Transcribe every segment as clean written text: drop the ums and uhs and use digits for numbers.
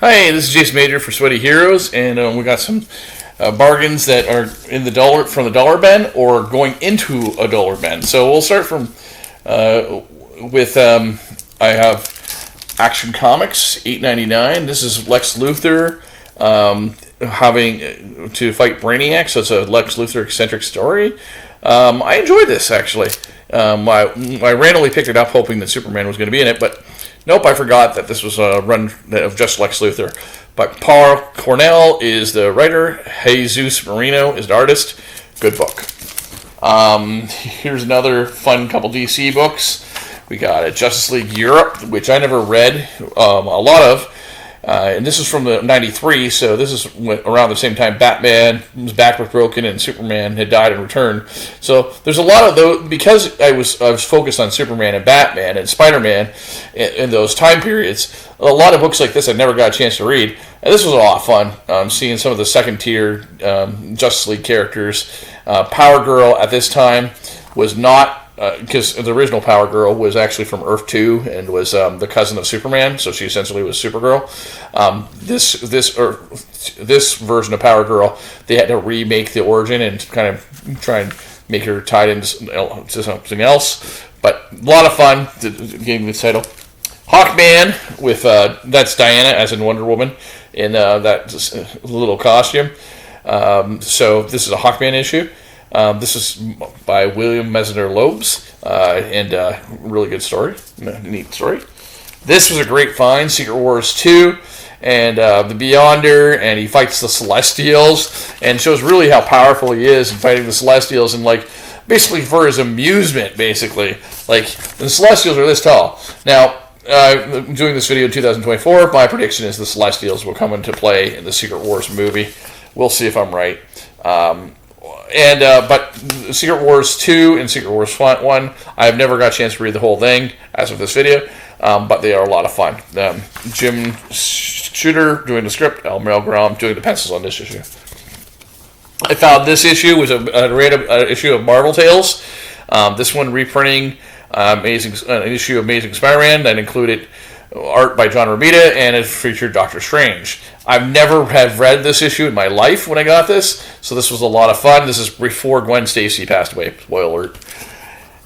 Hi, this is Jason Major for Sweaty Heroes, and we got some bargains that are in the dollar from the dollar bin or going into a dollar bin. So we'll start from with I have Action Comics $8.99. This is Lex Luthor having to fight Brainiac, so it's a Lex Luthor eccentric story. I enjoyed this actually. I randomly picked it up hoping that Superman was going to be in it, but nope, I forgot that this was a run of just Lex Luthor. But Paul Cornell is the writer. Jesus Marino is the artist. Good book. Here's another fun couple DC books. We got a Justice League Europe, which I never read a lot of. And this is from the 93, so this is around the same time Batman's back was broken and Superman had died and returned. So there's a lot of those, because I was focused on Superman and Batman and Spider-Man in those time periods. A lot of books like this I never got a chance to read, and this was a lot of fun. Seeing some of the second tier Justice League characters. Power Girl at this time was not. Because the original Power Girl was actually from Earth 2 and was the cousin of Superman, so she essentially was Supergirl. This version of Power Girl, they had to remake the origin and kind of try and make her tied into something else. But a lot of fun getting this title. Hawkman with that's Diana as in Wonder Woman in that little costume. So this is a Hawkman issue. This is by William Mesner Loebs, and really good story, neat story. This was a great find, Secret Wars 2, and the Beyonder, and he fights the Celestials, and shows really how powerful he is in fighting the Celestials, and like basically for his amusement, basically. Like the Celestials are this tall. Now, doing this video in 2024, my prediction is the Celestials will come into play in the Secret Wars movie. We'll see if I'm right. But Secret Wars 2 and Secret Wars 1, I have never got a chance to read the whole thing as of this video, but they are a lot of fun. Jim Shooter doing the script, Al Milgrom doing the pencils on this issue. I found this issue was a random issue of Marvel Tales. This one reprinting an issue of Amazing Spider-Man that included art by John Romita, and it featured Doctor Strange. I've never have read this issue in my life when I got this, so this was a lot of fun. This is before Gwen Stacy passed away. Spoiler alert.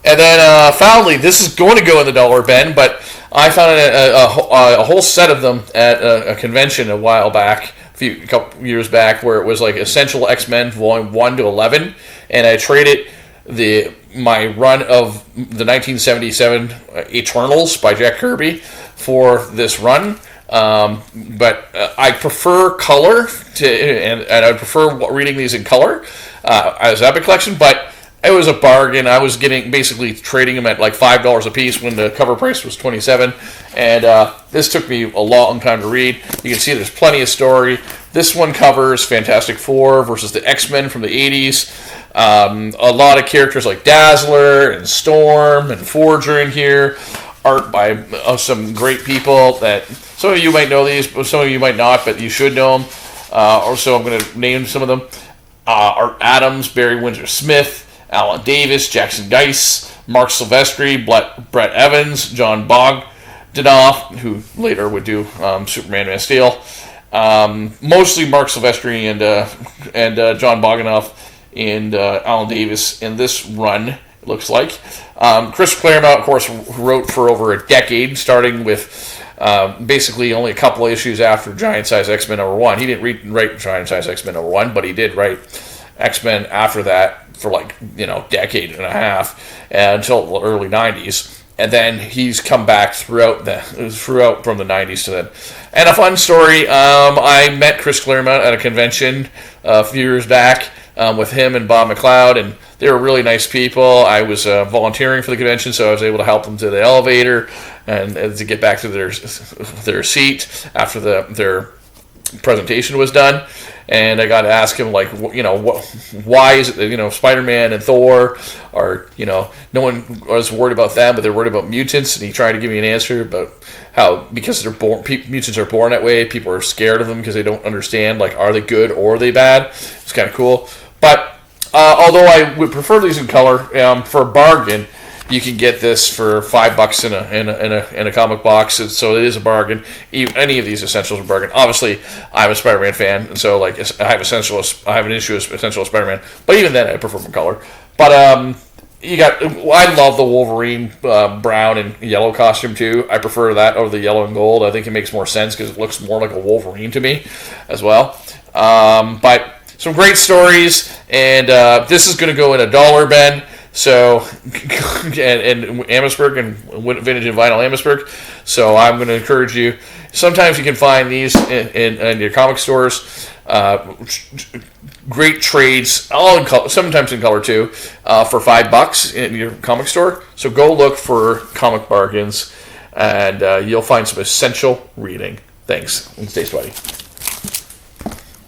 And then finally, this is going to go in the dollar bin, but I found a whole set of them at a convention a while back, a couple years back, where it was like Essential X-Men Volume 1 to 11, and I traded my run of the 1977 Eternals by Jack Kirby for this run. But I prefer color and I prefer reading these in color as Epic Collection, but it was a bargain. I was basically trading them at like $5 a piece when the cover price was $27, and this took me a long time to read. You can see there's plenty of story. This one covers Fantastic Four versus the X-Men from the 80s. A lot of characters like Dazzler and Storm and Forger in here. Art by some great people that some of you might know these, but some of you might not, but you should know them. Also, I'm going to name some of them. Art Adams, Barry Windsor-Smith, Alan Davis, Jackson Geis, Mark Silvestri, Brett Evans, John Bogdanoff, who later would do Superman Man of Steel. Mostly Mark Silvestri and John Bogdanoff and Alan Davis in this run, it looks like. Chris Claremont, of course, wrote for over a decade, starting with basically only a couple of issues after Giant Size X-Men #1. He didn't write Giant Size X-Men #1, but he did write X-Men after that for decade and a half until the early 90s. And then he's come back throughout from the 90s to then. And a fun story, I met Chris Claremont at a convention a few years back with him and Bob McLeod, and they were really nice people. I was volunteering for the convention, so I was able to help them to the elevator and to get back to their seat after their presentation was done. And I got to ask him, why is it that, Spider-Man and Thor are, no one was worried about them, but they're worried about mutants. And he tried to give me an answer about how, because mutants are born that way, people are scared of them because they don't understand, are they good or are they bad? It's kind of cool. But although I would prefer these in color, for a bargain, you can get this for $5 in a comic box, and so it is a bargain. Any of these essentials are a bargain. Obviously, I'm a Spider-Man fan, and so like I have an issue with Essential Spider-Man, but even then, I prefer McCullough. But I love the Wolverine brown and yellow costume too. I prefer that over the yellow and gold. I think it makes more sense because it looks more like a Wolverine to me as well. But some great stories, and this is going to go in $1, Ben. So, and Amherstburg and Vintage and Vinyl Amherstburg. So I'm going to encourage you. Sometimes you can find these in your comic stores. Great trades, all in color, sometimes in color too, for $5 in your comic store. So go look for comic bargains, and you'll find some essential reading. Thanks, and stay sweaty.